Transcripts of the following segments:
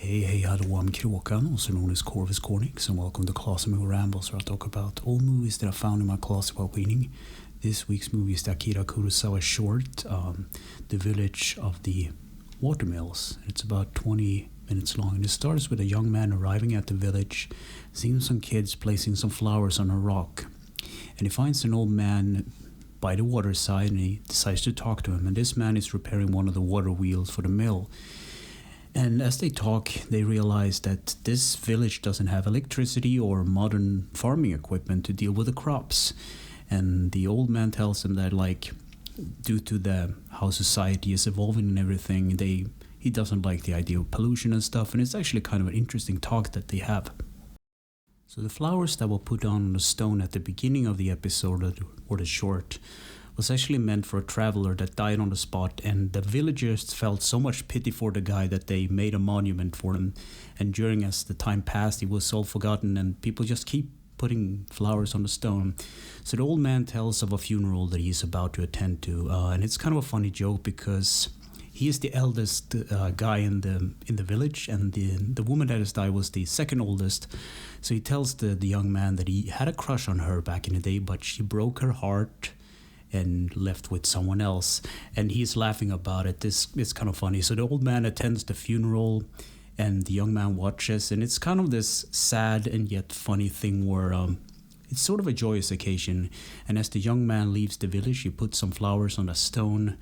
Hej, hallå, I'm Kråkan, also known as Corvus Cornix, and welcome to Watermill Rambles, where I talk about all movies that I found in my closet while reading. This week's movie is the Akira Kurosawa short, The Village of the Watermills. It's about 20 minutes long, and it starts with a young man arriving at the village, seeing some kids placing some flowers on a rock, and he finds an old man by the waterside, and he decides to talk to him, and this man is repairing one of the water wheels for the mill. And as they talk, they realize that this village doesn't have electricity or modern farming equipment to deal with the crops. And the old man tells him that, due to how society is evolving and everything, he doesn't like the idea of pollution and stuff. And it's actually kind of an interesting talk that they have. So the flowers that were put on the stone at the beginning of the episode, or the short, was actually meant for a traveler that died on the spot, and the villagers felt so much pity for the guy that they made a monument for him. And as the time passed, he was all forgotten, and people just keep putting flowers on the stone. So the old man tells of a funeral that he's about to attend to, and it's kind of a funny joke because he is the eldest guy in the village, and the woman that has died was the second oldest. So he tells the young man that he had a crush on her back in the day, but she broke her heart and left with someone else, and he's laughing about it. It's kind of funny. So the old man attends the funeral, and the young man watches, and it's kind of this sad and yet funny thing where it's sort of a joyous occasion. And as the young man leaves the village, he puts some flowers on a stone,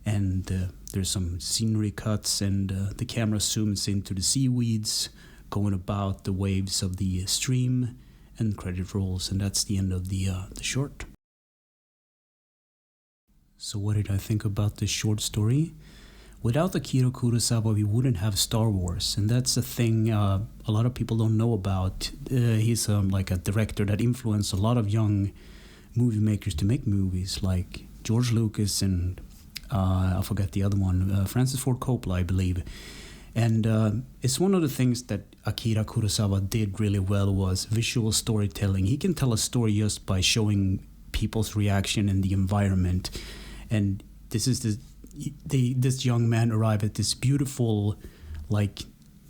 and there's some scenery cuts, and the camera zooms into the seaweeds going about the waves of the stream, and credit rolls, and that's the end of the short. So what did I think about this short story? Without Akira Kurosawa, we wouldn't have Star Wars, and that's a thing a lot of people don't know about. He's like a director that influenced a lot of young movie makers to make movies, like George Lucas and I forgot the other one, Francis Ford Coppola, I believe. And it's one of the things that Akira Kurosawa did really well was visual storytelling. He can tell a story just by showing people's reaction in the environment. And this young man arrived at this beautiful,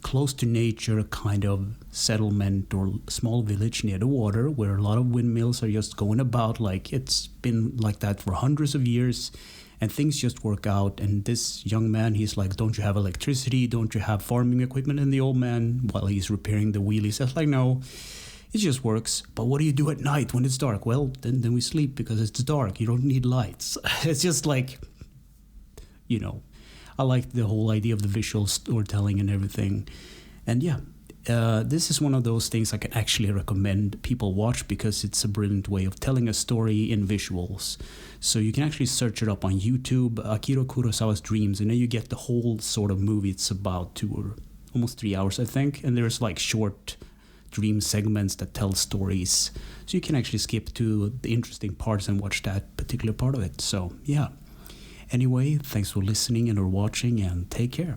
close to nature kind of settlement or small village near the water, where a lot of windmills are just going about. It's been like that for hundreds of years, and things just work out. And this young man, he's like, don't you have electricity? Don't you have farming equipment? And the old man, while he's repairing the wheel, he says no, it just works. But what do you do at night when it's dark? Well, then we sleep because it's dark. You don't need lights. It's just I like the whole idea of the visual storytelling and everything. And this is one of those things I can actually recommend people watch because it's a brilliant way of telling a story in visuals. So you can actually search it up on YouTube, Akira Kurosawa's Dreams, and then you get the whole sort of movie. It's about 2 or almost 3 hours, I think. And there's short dream segments that tell stories, so you can actually skip to the interesting parts and watch that particular part of it. So anyway, thanks for listening and or watching, and take care.